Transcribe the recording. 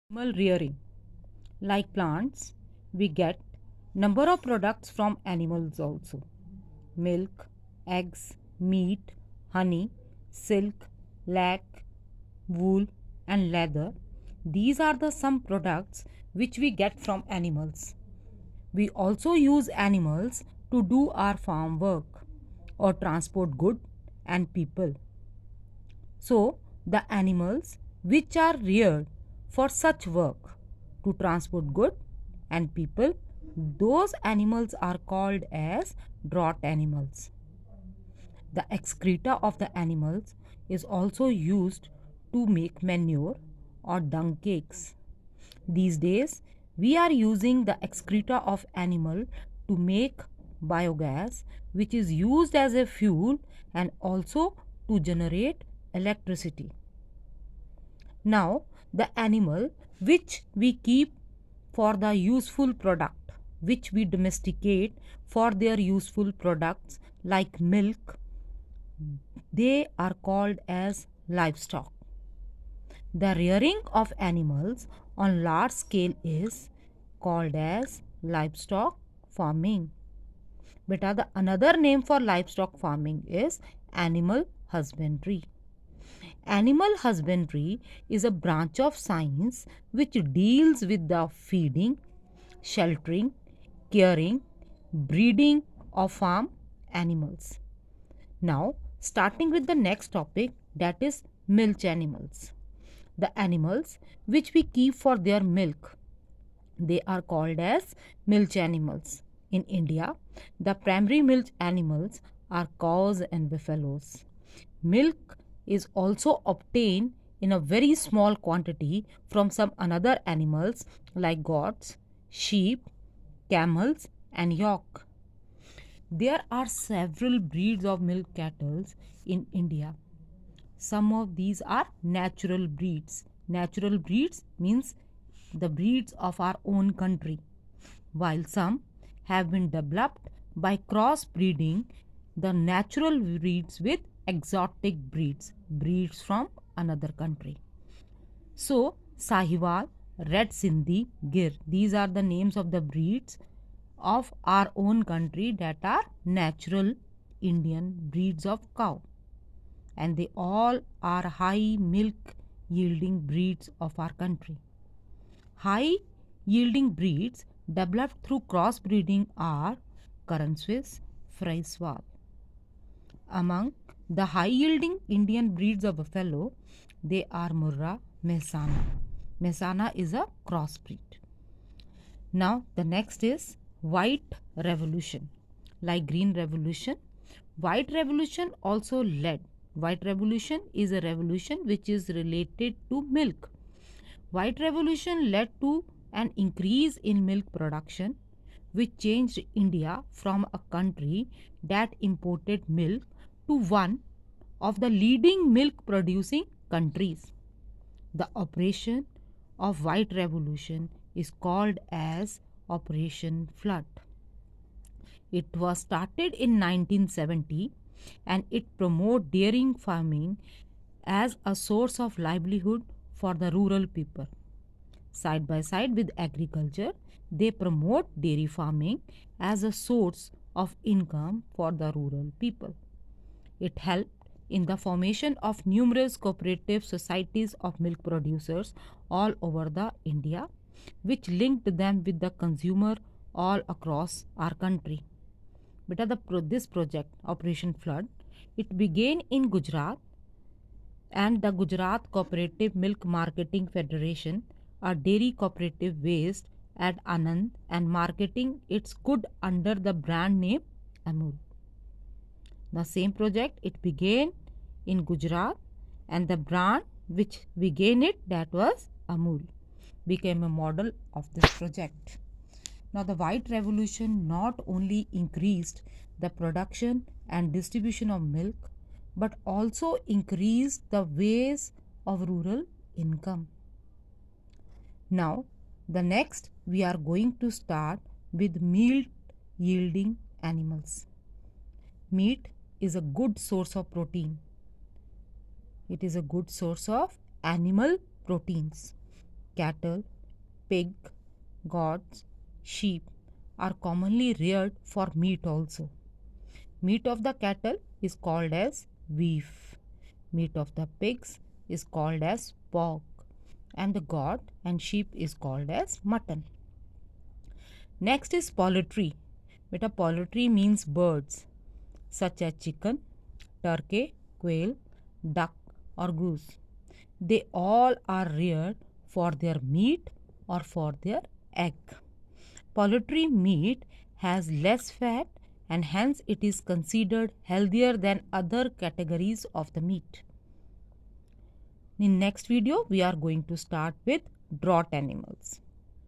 Animal rearing. Like plants, we get number of products from animals also. Milk, eggs, meat, honey, silk, lac, wool and leather. These are the some products which we get from animals. We also use animals to do our farm work or transport good and people. So, the animals which are reared for such work to transport good and people, those animals are called as draught animals. The excreta of the animals is also used to make manure or dung cakes. These days, we are using the excreta of animal to make biogas, which is used as a fuel and also to generate electricity. Now, the animal which we keep for the useful product, which we domesticate for their useful products like milk, they are called as livestock. The rearing of animals on large scale is called as livestock farming. Beta, the another name for livestock farming is animal husbandry. Animal husbandry is a branch of science which deals with the feeding, sheltering, caring, breeding of farm animals. Now, starting with the next topic, that is milch animals. The animals which we keep for their milk, they are called as milch animals. In India, the primary milch animals are cows and buffaloes. Milk is also obtained in a very small quantity from some another animals like goats, sheep, camels and yak. There are several breeds of milk cattle in India. Some of these are natural breeds. Natural breeds means the breeds of our own country, while some have been developed by crossbreeding the natural breeds with exotic breeds, breeds from another country. So, Sahiwal, Red Sindhi, Gir, these are the names of the breeds of our own country that are natural Indian breeds of cow, and they all are high milk yielding breeds of our country. High yielding breeds developed through crossbreeding are Karan Swiss, Frieswald. Among the high yielding Indian breeds of buffalo, they are Murrah, Mehsana. Mehsana is a crossbreed. Now, the next is White Revolution. Like Green Revolution, White Revolution also led. White Revolution is a revolution which is related to milk. White Revolution led to an increase in milk production, which changed India from a country that imported milk to one of the leading milk producing countries. The operation of White Revolution is called as Operation Flood. It was started in 1970 and it promoted dairy farming as a source of livelihood for the rural people. Side by side with agriculture, they promote dairy farming as a source of income for the rural people. It helped in the formation of numerous cooperative societies of milk producers all over the India, which linked them with the consumer all across our country. But this project, Operation Flood, it began in Gujarat, and the Gujarat Cooperative Milk Marketing Federation, a dairy cooperative based at Anand and marketing its good under the brand name Amul. The same project, it began in Gujarat, and the brand which began it, that was Amul, became a model of this project. Now, the White Revolution not only increased the production and distribution of milk, but also increased the ways of rural income. Now, the next we are going to start with meat yielding animals. Meat is a good source of protein. It is a good source of animal proteins. cattle, pig, goats, sheep are commonly reared for meat also. Meat of the cattle is called as beef. Meat of the pigs is called as pork. And the goat and sheep is called as mutton. Next is poultry. Beta, poultry means birds such as chicken, turkey, quail, duck or goose. They all are reared for their meat or for their egg. Poultry meat has less fat and hence it is considered healthier than other categories of the meat. In next video, we are going to start with draught animals.